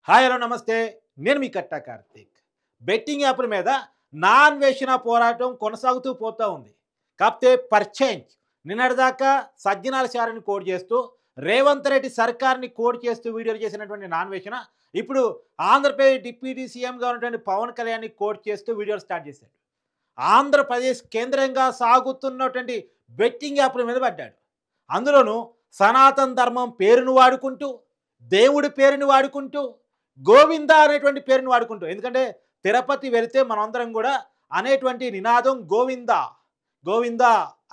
Hi hello నమస్తే. నేను మీ కట్టా Karthik. Betting యాప్ల మీద నాన్వేషణ పోరాటం కొనసాగుతూ పోతూ ఉంది. కాకపోతే పర్ చేంజ్ నిన్నటిదాకా సజ్జనాల చారిని కోడ్ చేస్తూ రేవంత్ రెడ్డి సర్కార్ని కోడ్ చేస్తూ వీడియోలు చేసినటువంటి నాన్వేషణ ఇప్పుడు ఆంధ్రప్రదేశ్ డిప్యూటీ సీఎంగా ఉన్నటువంటి పవన్ కళ్యాణ్ని కోడ్ చేస్తూ వీడియోలు స్టార్ట్ చేశాడు. ఆంధ్రప్రదేశ్ కేంద్రంగా సాగుతున్నటువంటి బెట్టింగ్ యాప్ల మీద పడ్డాడు. అందులోనూ సనాతన ధర్మం పేరును వాడుకుంటూ, దేవుడి పేరుని వాడుకుంటూ, గోవింద అనేటువంటి పేరుని వాడుకుంటూ, ఎందుకంటే తిరుపతి వెళితే మనందరం కూడా అనేటువంటి నినాదం గోవింద గోవింద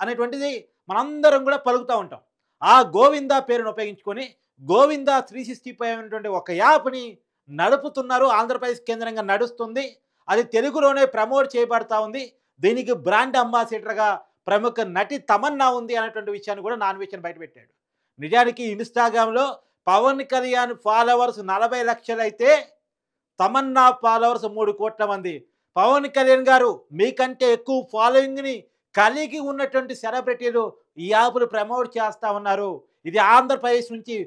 అనేటువంటిది మనందరం కూడా పలుకుతూ ఉంటాం. ఆ గోవింద పేరును ఉపయోగించుకొని గోవింద 365 అనేటువంటి ఒక యాప్ని నడుపుతున్నారు. ఆంధ్రప్రదేశ్ కేంద్రంగా నడుస్తుంది. అది తెలుగులోనే ప్రమోట్ చేయబడతా ఉంది. దీనికి బ్రాండ్ అంబాసిడర్గా ప్రముఖ నటి తమన్నా ఉంది అనేటువంటి విషయాన్ని కూడా నాన్వేషన్ బయటపెట్టాడు. నిజానికి ఇన్స్టాగ్రామ్లో పవన్ కళ్యాణ్ ఫాలోవర్స్ 40 లక్షలు అయితే తమన్నా ఫాలోవర్స్ 3 కోట్ల మంది. పవన్ కళ్యాణ్ గారు మీకంటే ఎక్కువ ఫాలోయింగ్ని కలిగి ఉన్నటువంటి సెలబ్రిటీలు ఈ యాప్లు ప్రమోట్ చేస్తూ ఉన్నారు. ఇది ఆంధ్రప్రదేశ్ నుంచి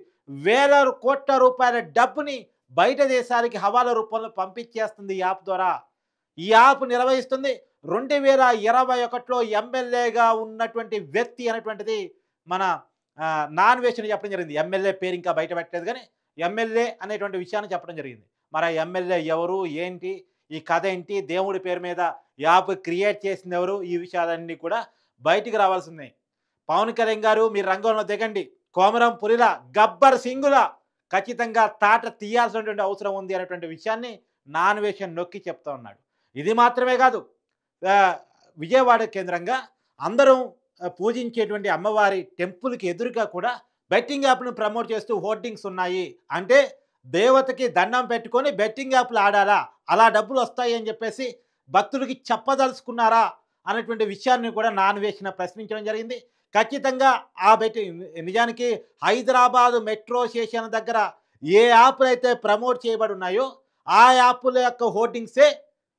వేల కోట్ల రూపాయల డబ్బుని బయట దేశాలకి హవాలా రూపంలో పంపించేస్తుంది ఈ యాప్ ద్వారా. ఈ యాప్ నిర్వహిస్తుంది 2021లో ఎమ్మెల్యేగా ఉన్నటువంటి వ్యక్తి అనేటువంటిది మన నాన్వేషన్ చెప్పడం జరిగింది. ఎమ్మెల్యే పేరు ఇంకా బయట పెట్టలేదు, కానీ ఎమ్మెల్యే అనేటువంటి విషయాన్ని చెప్పడం జరిగింది. మరి ఆ ఎమ్మెల్యే ఎవరు, ఏంటి, ఈ కథ ఏంటి, దేవుడి పేరు మీద యాప్ క్రియేట్ చేసింది ఎవరు, ఈ విషయాలన్నీ కూడా బయటికి రావాల్సిందే. పవన్ కళ్యాణ్ గారు మీరు రంగంలో దిగండి. కోమరం పులిలా, గబ్బర్ సింగులా ఖచ్చితంగా తాట తీయాల్సినటువంటి అవసరం ఉంది అనేటువంటి విషయాన్ని నాన్వేషన్ నొక్కి చెప్తా ఉన్నాడు. ఇది మాత్రమే కాదు, విజయవాడ కేంద్రంగా అందరూ పూజించేటువంటి అమ్మవారి టెంపుల్కి ఎదురుగా కూడా బెట్టింగ్ యాప్ను ప్రమోట్ చేస్తూ హోర్డింగ్స్ ఉన్నాయి. అంటే దేవతకి దండం పెట్టుకొని బెట్టింగ్ యాప్లు ఆడాలా, అలా డబ్బులు వస్తాయి అని చెప్పేసి భక్తులకి చెప్పదలుచుకున్నారా అనేటువంటి విషయాన్ని కూడా నాన్వేషన్ ప్రశ్నించడం జరిగింది. ఖచ్చితంగా ఆ నిజానికి హైదరాబాద్ మెట్రో స్టేషన్ దగ్గర ఏ యాప్లు అయితే ప్రమోట్ చేయబడి ఉన్నాయో ఆ యాప్ల యొక్క హోర్డింగ్సే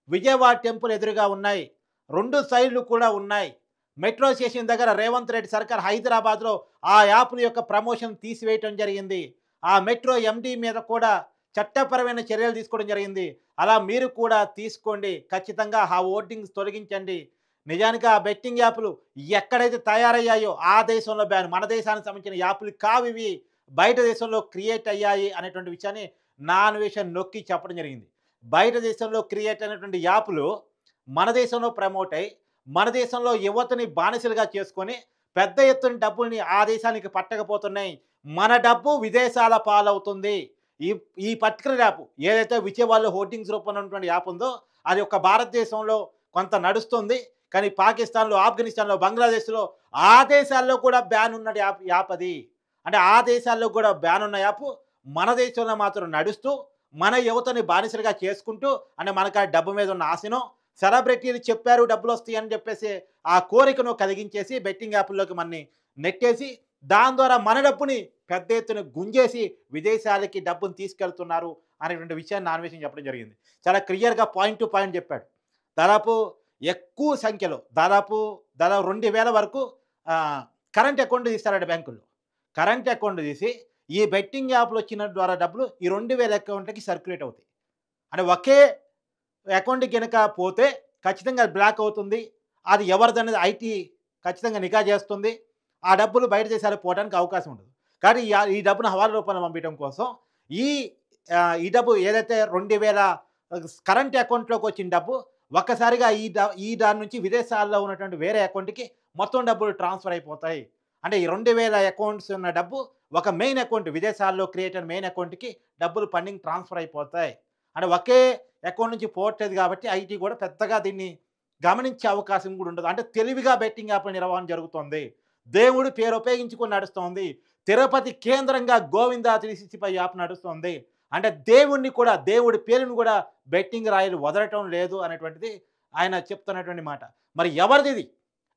విజయవాడ టెంపుల్ ఎదురుగా ఉన్నాయి. 2 సైడ్లు కూడా ఉన్నాయి. మెట్రో స్టేషన్ దగ్గర రేవంత్ రెడ్డి సర్కార్ హైదరాబాద్లో ఆ యాప్ల యొక్క ప్రమోషన్ తీసివేయటం జరిగింది. ఆ మెట్రో ఎండీ మీద కూడా చట్టపరమైన చర్యలు తీసుకోవడం జరిగింది. అలా మీరు కూడా తీసుకోండి, ఖచ్చితంగా ఆ హోర్డింగ్స్ తొలగించండి. నిజానికి ఆ బెట్టింగ్ యాప్లు ఎక్కడైతే తయారయ్యాయో ఆ దేశంలో బ్యాన్, మన దేశానికి సంబంధించిన యాప్లు కావివి, బయట దేశంలో క్రియేట్ అయ్యాయి అనేటువంటి విషయాన్ని నాన్వేషన్ నొక్కి చెప్పడం జరిగింది. బయట దేశంలో క్రియేట్ అయినటువంటి యాప్లు మన దేశంలో ప్రమోట్ అయ్యి మన దేశంలో యువతని బానిసలుగా చేసుకొని పెద్ద ఎత్తున డబ్బుల్ని ఆ దేశానికి పట్టకపోతున్నాయి. మన డబ్బు విదేశాల పాలవుతుంది. ఈ పర్టికులర్ యాప్ ఏదైతే విజయవాడలో హోర్డింగ్స్ రూపంలో ఉన్నటువంటి యాప్ ఉందో అది ఒక భారతదేశంలో కొంత నడుస్తుంది, కానీ పాకిస్తాన్లో, ఆఫ్ఘనిస్తాన్లో, బంగ్లాదేశ్లో ఆ దేశాల్లో కూడా బ్యాన్ ఉన్న యాప్ అది. అంటే ఆ దేశాల్లో కూడా బ్యాన్ ఉన్న యాప్ మన దేశంలో మాత్రం నడుస్తూ మన యువతని బానిసలుగా చేసుకుంటూ, అంటే మనకు ఆ డబ్బు మీద ఉన్న ఆశను సెలబ్రిటీలు చెప్పారు డబ్బులు వస్తాయి అని చెప్పేసి ఆ కోరికను కలిగించేసి బెట్టింగ్ యాప్ల్లోకి మనని నెట్టేసి దాని ద్వారా మన డబ్బుని పెద్ద ఎత్తున గుంజేసి విదేశాలకి డబ్బును తీసుకెళ్తున్నారు అనేటువంటి విషయాన్ని నాన్వేషన్ చెప్పడం జరిగింది. చాలా క్లియర్గా పాయింట్ టు పాయింట్ చెప్పాడు. దాదాపు ఎక్కువ సంఖ్యలో దాదాపు 2000 వరకు కరెంట్ అకౌంట్ తీస్తారట బ్యాంకుల్లో. కరెంట్ అకౌంట్ తీసి ఈ బెట్టింగ్ యాప్లు వచ్చిన ద్వారా డబ్బులు ఈ 2000 అకౌంట్లకి సర్క్యులేట్ అవుతాయి. అంటే ఒకే అకౌంట్ కనుక పోతే ఖచ్చితంగా బ్లాక్ అవుతుంది. అది ఎవరిదనేది ఐటీ ఖచ్చితంగా నిఘా చేస్తుంది. ఆ డబ్బులు బయట దేశాలకు పోవడానికి అవకాశం ఉండదు. కానీ ఈ డబ్బును హవాలా రూపంలో పంపించడం కోసం ఈ డబ్బు ఏదైతే 2000 కరెంట్ అకౌంట్లోకి వచ్చిన డబ్బు ఒక్కసారిగా ఈ దాని నుంచి విదేశాల్లో ఉన్నటువంటి వేరే అకౌంట్కి మొత్తం డబ్బులు ట్రాన్స్ఫర్ అయిపోతాయి. అంటే ఈ 2000 అకౌంట్స్ ఉన్న డబ్బు ఒక మెయిన్ అకౌంట్, విదేశాల్లో క్రియేట్ అయిన మెయిన్ అకౌంట్కి డబ్బులు ఫండింగ్ ట్రాన్స్ఫర్ అయిపోతాయి. అంటే ఒకే అకౌంట్ నుంచి పోవట్లేదు కాబట్టి ఐటీ కూడా పెద్దగా దీన్ని గమనించే అవకాశం కూడా ఉండదు. అంటే తెలివిగా బెట్టింగ్ యాప్ల నిర్వహణ జరుగుతుంది. దేవుడి పేరు ఉపయోగించుకొని నడుస్తుంది. తిరుపతి కేంద్రంగా గోవింద 365 యాప్ నడుస్తుంది. అంటే దేవుడిని కూడా, దేవుడి పేరుని కూడా బెట్టింగ్ రాయలు వదలటం లేదు అనేటువంటిది ఆయన చెప్తున్నటువంటి మాట. మరి ఎవరిది ఇది,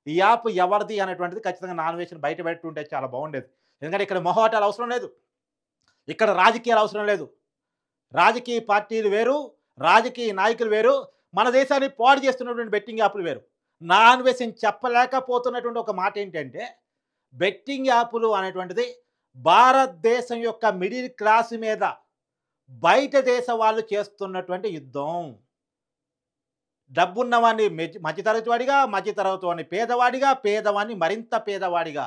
ఈ యాప్ ఎవరిది అనేటువంటిది ఖచ్చితంగా నాన్వేషన్ బయట పెట్టుంటే చాలా బాగుండేది. ఎందుకంటే ఇక్కడ మొహమాటాలు అవసరం లేదు, ఇక్కడ రాజకీయాలు అవసరం లేదు. రాజకీయ పార్టీలు వేరు, రాజకీయ నాయకులు వేరు, మన దేశాన్ని పాడు చేస్తున్నటువంటి బెట్టింగ్ యాప్లు వేరు. నాన్వేషన్ చెప్పలేకపోతున్నటువంటి ఒక మాట ఏంటంటే బెట్టింగ్ యాప్లు అనేటువంటిది భారతదేశం యొక్క మిడిల్ క్లాస్ మీద బయట దేశ వాళ్ళు చేస్తున్నటువంటి యుద్ధం. డబ్బున్నవాడిని మధ్యతరగతి వాడిగా, మధ్యతరగతి వాడిని పేదవాడిగా, పేదవాడిని మరింత పేదవాడిగా.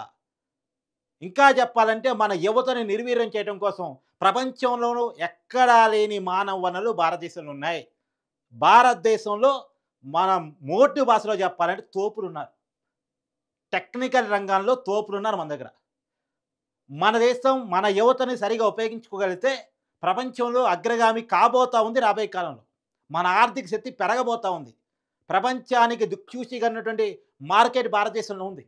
ఇంకా చెప్పాలంటే మన యువతని నిర్వీర్యం చేయడం కోసం ప్రపంచంలోనూ ఎక్కడా లేని మానవ వనరులు భారతదేశంలో ఉన్నాయి. భారతదేశంలో మనం మోటు భాషలో చెప్పాలంటే తోపులున్నారు. టెక్నికల్ రంగంలో తోపులున్నారు మన దగ్గర. మన దేశం మన యువతని సరిగా ఉపయోగించుకోగలిగితే ప్రపంచంలో అగ్రగామి కాబోతా ఉంది రాబోయే కాలంలో. మన ఆర్థిక శక్తి పెరగబోతా ఉంది. ప్రపంచానికి దిక్సూచిగా మార్కెట్ భారతదేశంలో ఉంది.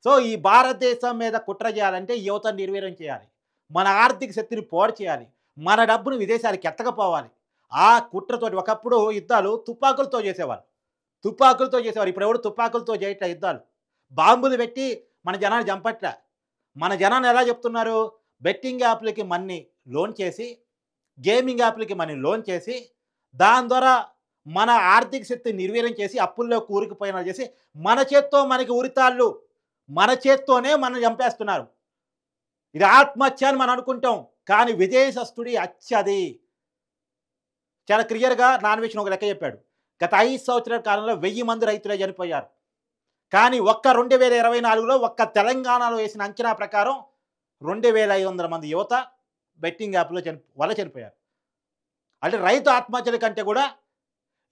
సో ఈ భారతదేశం మీద కుట్ర చేయాలంటే యువతను నిర్వీర్యం చేయాలి. మన ఆర్థిక శక్తిని పాడు చేయాలి. మన డబ్బును విదేశాలకు ఎత్తకపోవాలి. ఆ కుట్రతోటి ఒకప్పుడు యుద్ధాలు తుపాకులతో చేసేవారు. ఇప్పుడు ఎవరు తుపాకులతో చేయట్లే యుద్ధాలు. బాంబులు పెట్టి మన జనాన్ని చంపట్లే. మన జనాన్ని ఎలా చెప్తున్నారు? బెట్టింగ్ యాప్లకి మనీ లోన్ చేసి, గేమింగ్ యాప్లకి మనీ లోన్ చేసి, దాని ద్వారా మన ఆర్థిక శక్తిని నిర్వీర్యం చేసి, అప్పుల్లో కూరుకుపోయినా చేసి, మన చేత్తో మనకి ఉరితాళ్ళు, మన చేత్తోనే మనం చంపేస్తున్నారు. ఇది ఆత్మహత్య అని మనం అనుకుంటాం. కానీ విదేశస్తుడి హత్య అది. చాలా క్లియర్‌గా నాన్వేషన్ ఒక లెక్క చెప్పాడు. గత 5 సంవత్సరాల కాలంలో 1000 మంది రైతులే చనిపోయారు. కానీ ఒక్క 2024లో ఒక్క తెలంగాణలో వేసిన అంచనా ప్రకారం 2500 మంది యువత బెట్టింగ్ యాప్‌లో వల్ల చనిపోయారు. అంటే రైతు ఆత్మహత్యల కంటే కూడా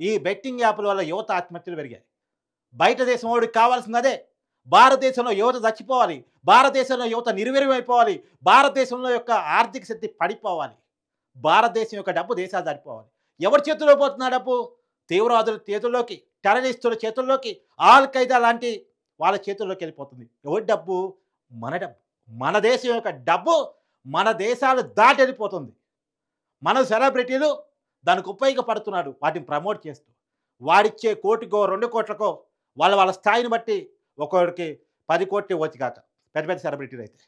ఈ బెట్టింగ్ యాప్ల వల్ల యువత ఆత్మహత్యలు పెరిగాయి. బయట దేశం వాడికి కావాల్సింది అదే. భారతదేశంలో యువత చచ్చిపోవాలి. భారతదేశంలో యువత నిర్వీర్యం అయిపోవాలి. భారతదేశంలో యొక్క ఆర్థిక శక్తి పడిపోవాలి. భారతదేశం యొక్క డబ్బు దేశాలు దాటిపోవాలి. ఎవరి చేతుల్లో పోతున్న డబ్బు? తీవ్రవాదుల చేతుల్లోకి, టెర్రరిస్టుల చేతుల్లోకి, ఆల్ ఖైదా లాంటి వాళ్ళ చేతుల్లోకి వెళ్ళిపోతుంది. ఎవరి డబ్బు? మన డబ్బు. మన దేశం యొక్క డబ్బు మన దేశాలు దాటి వెళ్ళిపోతుంది. మన సెలబ్రిటీలు దానికి ఉపయోగపడుతున్నాడు వాటిని ప్రమోట్ చేస్తూ. వాడిచ్చే కోటికో 2 కోట్లకో వాళ్ళ స్థాయిని బట్టి ఒక్కొక్కడికి 10 కోట్లు ఇవ్వచ్చు కాక పెద్ద పెద్ద సెలబ్రిటీలు అయితే.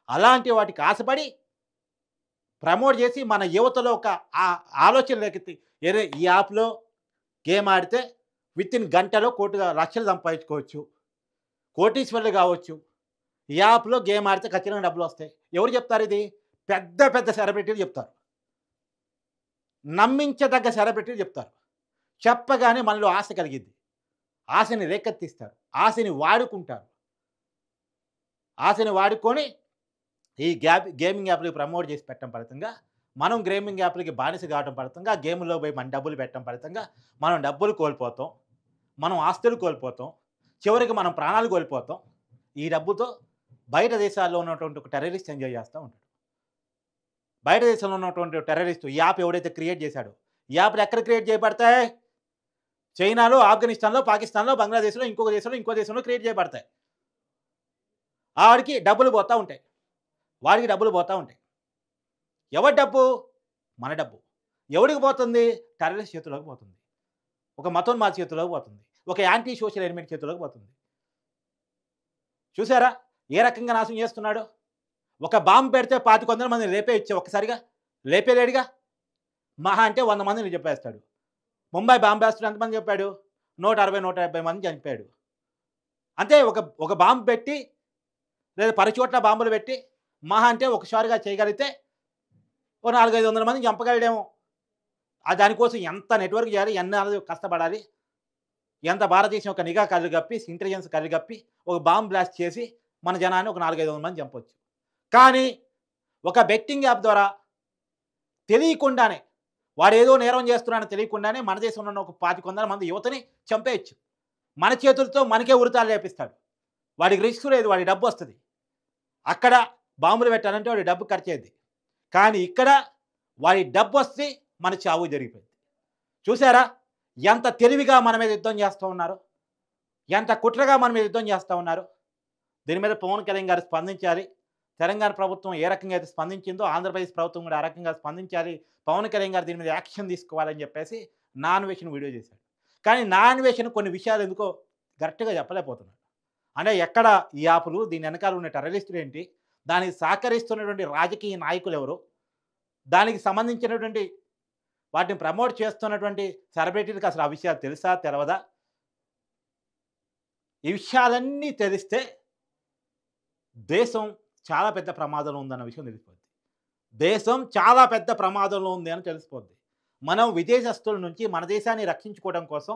అలాంటి వాటికి ఆశపడి ప్రమోట్ చేసి మన యువతలో ఒక ఆలోచన లేకెత్తి ఈ యాప్లో గేమ్ ఆడితే వితిన్ గంటలో లక్షలు సంపాదించుకోవచ్చు, కోటీశ్వర్లు కావచ్చు. ఈ యాప్లో గేమ్ ఆడితే ఖచ్చితంగా డబ్బులు వస్తాయి. ఎవరు చెప్తారు ఇది? పెద్ద పెద్ద సెలబ్రిటీలు చెప్తారు. నమ్మించదగ్గ సెలబ్రిటీలు చెప్తారు. చెప్పగానే మనలో ఆశ కలిగిద్ది. ఆశని రేకెత్తిస్తారు. ఆశని వాడుకుంటారు. ఆశని వాడుకొని ఈ గేమింగ్ యాప్లకి ప్రమోట్ చేసి పెట్టడం ఫలితంగా మనం గేమింగ్ యాప్లకి బానిస కావడం ఫలితంగా గేమ్లో పోయి మన డబ్బులు పెట్టడం ఫలితంగా మనం డబ్బులు కోల్పోతాం. మనం ఆస్తులు కోల్పోతాం. చివరికి మనం ప్రాణాలు కోల్పోతాం. ఈ డబ్బుతో బయట దేశాల్లో ఉన్నటువంటి ఒక టెర్రరిస్ట్ ఎంజాయ్ చేస్తూ ఉంటాడు. బయట దేశంలో ఉన్నటువంటి టెర్రరిస్ట్ ఈ యాప్ ఎవడైతే క్రియేట్ చేశాడో ఈ యాప్లు ఎక్కడ క్రియేట్ చేయబడతాయి? చైనాలో, ఆఫ్ఘనిస్తాన్లో, పాకిస్తాన్లో, బంగ్లాదేశ్లో, ఇంకో దేశంలో క్రియేట్ చేయబడతాయి. వాడికి డబ్బులు పోతూ ఉంటాయి. ఎవరి డబ్బు? మన డబ్బు. ఎవడికి పోతుంది? టెర్రరిస్ట్ చేతిలోకి పోతుంది. ఒక మతోన్మాద చేతిలోకి పోతుంది. ఒక యాంటీ సోషల్ ఎలిమెంట్ చేతిలోకి పోతుంది. చూసారా ఏ రకంగా నాశనం చేస్తున్నాడో? ఒక బాంబు పెడితే 2500 మందిని లేపేయచ్చు ఒక్కసారిగా. లేపేలేడుగా. మహా అంటే 100 మందిని చెప్పేస్తాడు. ముంబై బాంబు బ్లాస్టర్ ఎంతమంది చెప్పాడు? 160-170 మంది చనిపోయాడు. అంటే ఒక బాంబు పెట్టి లేదా 10 చోట్ల బాంబులు పెట్టి మహా అంటే ఒకసారిగా చేయగలిగితే ఓ 400-500 మందిని చంపగలడేమో. దానికోసం ఎంత నెట్వర్క్ చేయాలి, ఎన్నాళ్ళు కష్టపడాలి, ఎంత భారతదేశం యొక్క నిఘా కళ్ళు కప్పి, ఇంటెలిజెన్స్ కళ్ళు కప్పి ఒక బాంబు బ్లాస్ట్ చేసి మన జనాన్ని ఒక 400-500 మంది చంపొచ్చు. కానీ ఒక బెట్టింగ్ యాప్ ద్వారా తెలియకుండానే వాడు ఏదో నేరం చేస్తున్నాడని తెలియకుండానే మన దేశంలో ఉన్న ఒక 2500 మంది యువతని చంపేయచ్చు. మన చేతులతో మనకే ఉరితాలు లేపిస్తాడు. వాడికి రిస్క్ లేదు, వాడి డబ్బు వస్తుంది. అక్కడ బాంబులు పెట్టాలంటే వాడి డబ్బు ఖర్చు అయ్యింది. కానీ ఇక్కడ వాడి డబ్బు వస్తే మన చావు జరిగిపోయింది. చూసారా ఎంత తెలివిగా మన మీద యుద్ధం చేస్తూ ఉన్నారు, ఎంత కుట్రగా మన మీద యుద్ధం చేస్తూ ఉన్నారు. దీని మీద పవన్ కళ్యాణ్ గారు స్పందించాలి. తెలంగాణ ప్రభుత్వం ఏ రకంగా అయితే స్పందించిందో ఆంధ్రప్రదేశ్ ప్రభుత్వం కూడా ఆ రకంగా స్పందించాలి. పవన్ కళ్యాణ్ గారు దీని మీద యాక్షన్ తీసుకోవాలని చెప్పేసి నాన్వేషన్ వీడియో చేశాడు. కానీ నాన్వేషన్ కొన్ని విషయాలు ఎందుకో కరెక్ట్గా చెప్పలేకపోతున్నాడు. అంటే ఎక్కడ ఈ యాపులు, దీని వెనకాల ఉన్న టెర్రరిస్టులు ఏంటి, దానికి సహకరిస్తున్నటువంటి రాజకీయ నాయకులు ఎవరు, దానికి సంబంధించినటువంటి వాటిని ప్రమోట్ చేస్తున్నటువంటి సెలబ్రిటీలకు అసలు ఆ విషయాలు తెలుసా తెలవదా? ఈ విషయాలన్నీ తెలిస్తే దేశం చాలా పెద్ద ప్రమాదంలో ఉందన్న విషయం తెలిసిపోతుంది. దేశం చాలా పెద్ద ప్రమాదంలో ఉంది అని తెలిసిపోద్ది. మనం విదేశస్తుల నుంచి మన దేశాన్ని రక్షించుకోవడం కోసం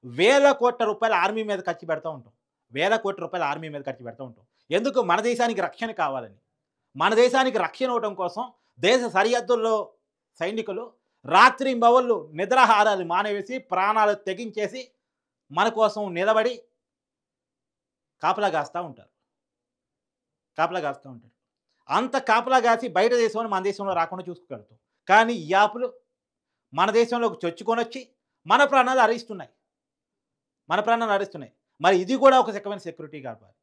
వేల కోట్ల రూపాయల ఆర్మీ మీద ఖర్చు పెడతా ఉంటాం. వేల కోట్ల రూపాయల ఆర్మీ మీద ఖర్చు పెడతా ఉంటాం. ఎందుకు? మన దేశానికి రక్షణ కావాలని. మన దేశానికి రక్షణ ఇవ్వడం కోసం దేశ సరిహద్దుల్లో సైనికులు రాత్రింబవళ్ళు నిద్రాహారాలు మానేసి, ప్రాణాలు తెగించేసి మన కోసం నిలబడి కాపలా కాస్తా ఉంటారు. కాపలా కాస్తా ఉంటారు. అంత కాపలా కాసి బయట దేశంలో మన దేశంలో రాకుండా చూసుకోగలుగుతాం. కానీ ఈ యాపులు మన దేశంలోకి చొచ్చుకొనొచ్చి మన ప్రాణాలు అరిస్తున్నాయి. మన ప్రాణాలు అరిస్తున్నాయి. మరి ఇది కూడా ఒక రకమైన సెక్యూరిటీ కావాలి.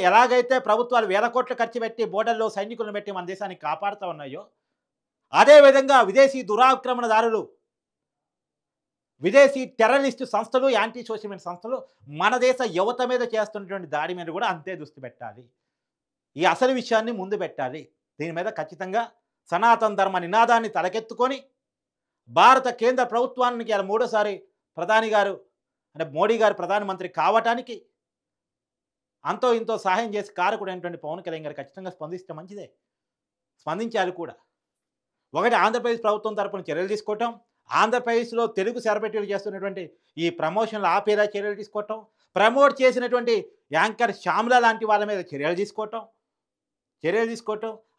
ఎలాగైతే ప్రభుత్వాలు వేల కోట్లు ఖర్చు పెట్టి బోర్డర్‌లో సైనికులను పెట్టి మన దేశాన్ని కాపాడుతా ఉన్నాయో, అదే విధంగా విదేశీ దురాక్రమణదారులు, విదేశీ టెర్రరిస్ట్ సంస్థలు, యాంటీ సోషల్ సంస్థలు మన దేశ యువత మీద చేస్తున్నటువంటి దాడి మీద కూడా అంతే దృష్టి పెట్టాలి. ఈ అసలు విషయాన్ని ముందు పెట్టాలి. దీని మీద ఖచ్చితంగా సనాతన ధర్మ నినాదాన్ని తలకెత్తుకొని భారత కేంద్ర ప్రభుత్వానికి ఇలా మూడోసారి ప్రధాని గారు అంటే మోడీ గారు ప్రధానమంత్రి కావటానికి అంతో ఇంతో సహాయం చేసి కారకుడైనటువంటి పవన్ కళ్యాణ్ గారు ఖచ్చితంగా స్పందిస్తే మంచిదే. స్పందించాలి కూడా. ఒకటి ఆంధ్రప్రదేశ్ ప్రభుత్వం తరపున చర్యలు తీసుకోవటం, ఆంధ్రప్రదేశ్లో తెలుగు సెలబ్రిటీలు చేస్తున్నటువంటి ఈ ప్రమోషన్లు ఆపేలా చర్యలు తీసుకోవటం, ప్రమోట్ చేసినటువంటి యాంకర్ శ్యామల లాంటి వాళ్ళ మీద చర్యలు తీసుకోవటం,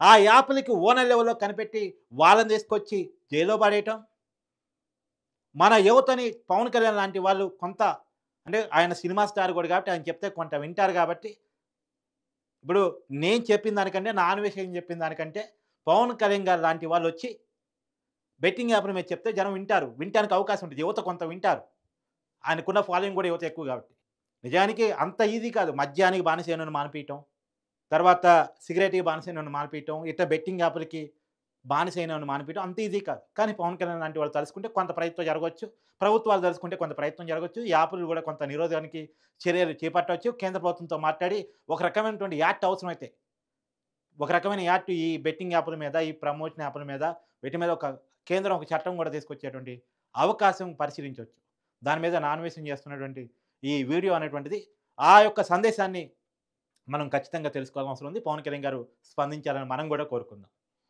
ఆ యాప్లకి ఓనర్ లెవెల్లో కనిపెట్టి వాళ్ళని తీసుకొచ్చి జైల్లో పడేయటం. మన యువతని పవన్ కళ్యాణ్ లాంటి వాళ్ళు కొంత అంటే ఆయన సినిమా స్టార్ కూడా కాబట్టి ఆయన చెప్తే కొంత వింటారు కాబట్టి, ఇప్పుడు నేను చెప్పిన దానికంటే నా అన్వేషణ చెప్పిన దానికంటే పవన్ కళ్యాణ్ గారు లాంటి వాళ్ళు వచ్చి బెట్టింగ్ యాప్ల మీద చెప్తే జనం వింటారు. వినటానికి అవకాశం ఉంటుంది. యువత కొంత వింటారు. ఆయనకున్న ఫాలోయింగ్ కూడా యువత ఎక్కువ కాబట్టి. నిజానికి అంత ఈజీ కాదు. మద్యానికి బానిసైనను మానిపీయటం, తర్వాత సిగరెట్‌కి బానిసైనను మానిపీయటం, ఇట్లా బెట్టింగ్ యాప్లకి బానిసైనను మానిపీయటం అంత ఈజీ కాదు. కానీ పవన్ కళ్యాణ్ లాంటి వాళ్ళు తలుచుకుంటే కొంత ప్రయత్నం జరగవచ్చు. ప్రభుత్వాలు తలుచుకుంటే కొంత ప్రయత్నం జరగవచ్చు. ఈ యాప్లు కూడా కొంత నిరోధానికి చర్యలు చేపట్టవచ్చు. కేంద్ర ప్రభుత్వంతో మాట్లాడి ఒక రకమైనటువంటి యాక్ట్ అవసరమైతే, ఒక రకమైన యాక్ట్ ఈ బెట్టింగ్ యాప్ల మీద, ఈ ప్రమోషన్ యాప్ల మీద, వీటి మీద కేంద్రం ఒక చట్టం కూడా తీసుకొచ్చేటువంటి అవకాశం పరిశీలించవచ్చు. దాని మీద నాన్వేషం చేస్తున్నటువంటి ఈ వీడియో అనేటువంటిది ఆ యొక్క సందేశాన్ని మనం ఖచ్చితంగా తెలుసుకోవాల్సిన అవసరం ఉంది. పవన్ కళ్యాణ్ గారు స్పందించాలని మనం కూడా కోరుకుందాం.